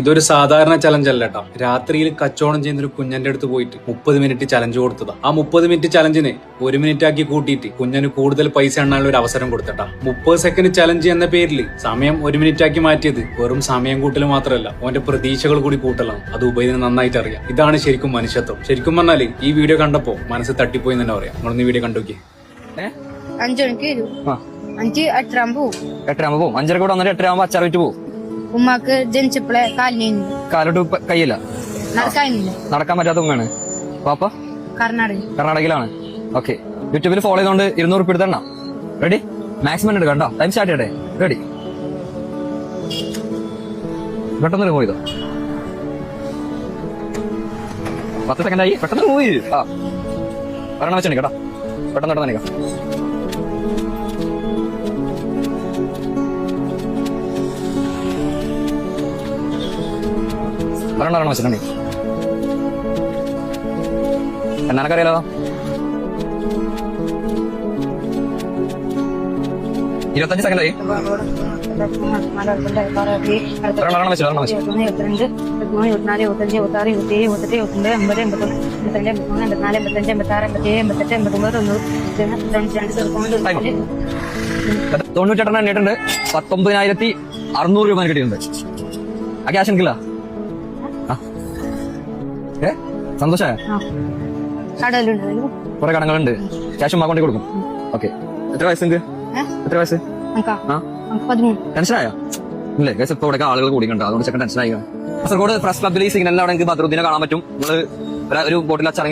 ഇതൊരു സാധാരണ ചലഞ്ച് അല്ല കേട്ടോ. രാത്രിയിൽ കച്ചവടം ചെയ്യുന്ന ഒരു കുഞ്ഞന്റെ അടുത്ത് പോയിട്ട് 30 മിനിറ്റ് ചലഞ്ച് കൊടുത്തതാ. ആ 30 മിനിറ്റ് ചലഞ്ചിനെ 1 മിനിറ്റ് ആക്കി കൂട്ടിയിട്ട് കുഞ്ഞന് കൂടുതൽ പൈസ എണ്ണാനുള്ള ഒരു അവസരം കൊടുത്തട്ടാ. 30 സെക്കൻഡ് ചലഞ്ച് എന്ന പേരിൽ സമയം 1 മിനിറ്റ് ആക്കി മാറ്റിയത് വെറും സമയം കൂട്ടൽ മാത്രമല്ല, ഓന്റെ പ്രതീക്ഷകൾ കൂടി കൂട്ടലാണ്. അത് ഉബൈദിന് നന്നായിട്ട് അറിയാം. ഇതാണ് ശരിക്കും മനുഷ്യത്വം. ശരിക്കും പറഞ്ഞാല് ഈ വീഡിയോ കണ്ടപ്പോ മനസ്സ് തട്ടിപ്പോയി തന്നെ പറയാം. നമ്മളൊന്ന് വീഡിയോ കണ്ടുനോക്കിയേ. 5 മണിക്ക് വരും. 5 8 പോവും. 8 പോവും. 5 കൂടെ വന്നിട്ട് 8 അച്ചാർ വിറ്റ് പോവും. ഉമ്മാക്ക് ജനിച്ചപ്പോഴേ കാലോട്ട് കയ്യില്ല, നടക്കാനില്ല. നടക്കാൻ പറ്റാത്ത ഉമ്മയാണ്. പാപ്പ കർണാടകയിലാണ്. ഓക്കെ. യൂട്യൂബിൽ ഫോളോ ചെയ്തോണ്ട് 200 ഉറുപ്പിക എടുത്തണം. റെഡി? മാക്സിമം എടുക്കാം കേട്ടോ. ടൈം സ്റ്റാർട്ട് ചെയ്യട്ടെ. റെഡി? പെട്ടെന്ന് മൂവ് ചെയ്തോ. 10 സെക്കൻഡ് ആയി. പെട്ടെന്ന് മൂവ് ചെയ്ത് ഒരെണ്ണം വെച്ചാൽ കേട്ടോ. പെട്ടെന്ന് പെട്ടെന്ന് നിൽക്കാം. ഒരെണ്ണം വെച്ചിട്ടുണ്ടെങ്കിൽ എന്നാനൊക്കറിയാലോ. 25 സെക്കൻഡ് ആയി. ഒരെണ്ണം വെച്ചു. 22 23 24 25 26 27 28 29 30 81 82 83 84 85 86 87 88 98 എണ്ണിട്ടുണ്ട്. 19,600 രൂപ കിട്ടിയിട്ടുണ്ട്. ആ ക്യാഷ് എനിക്കില്ല. സന്തോഷായ കുറെ കടങ്ങളുണ്ട്. ക്യാഷ് ഉമ്മ കൊണ്ടേ കൊടുക്കും. ഓക്കെ. എത്ര വയസ്സുണ്ട്? എത്ര വയസ്സ്? ടെൻഷനായോ? ഇല്ലേ ഗൈസ്, ഇപ്പൊ ഇവിടെ ആളുകൾ കൂടി കണ്ടോ, അതുകൊണ്ട് ചെക്കൻ ടെൻഷനായി. കാസർഗോഡ് പ്രസ് ക്ലബ്ബിൽ ഈ സിഗ്നലിൽ അവിടെ എനിക്ക് ബദ്രുദ്ദീനെ കാണാൻ പറ്റും. നമ്മള് ഒരു ബോട്ടിൽ അച്ചറങ്ങി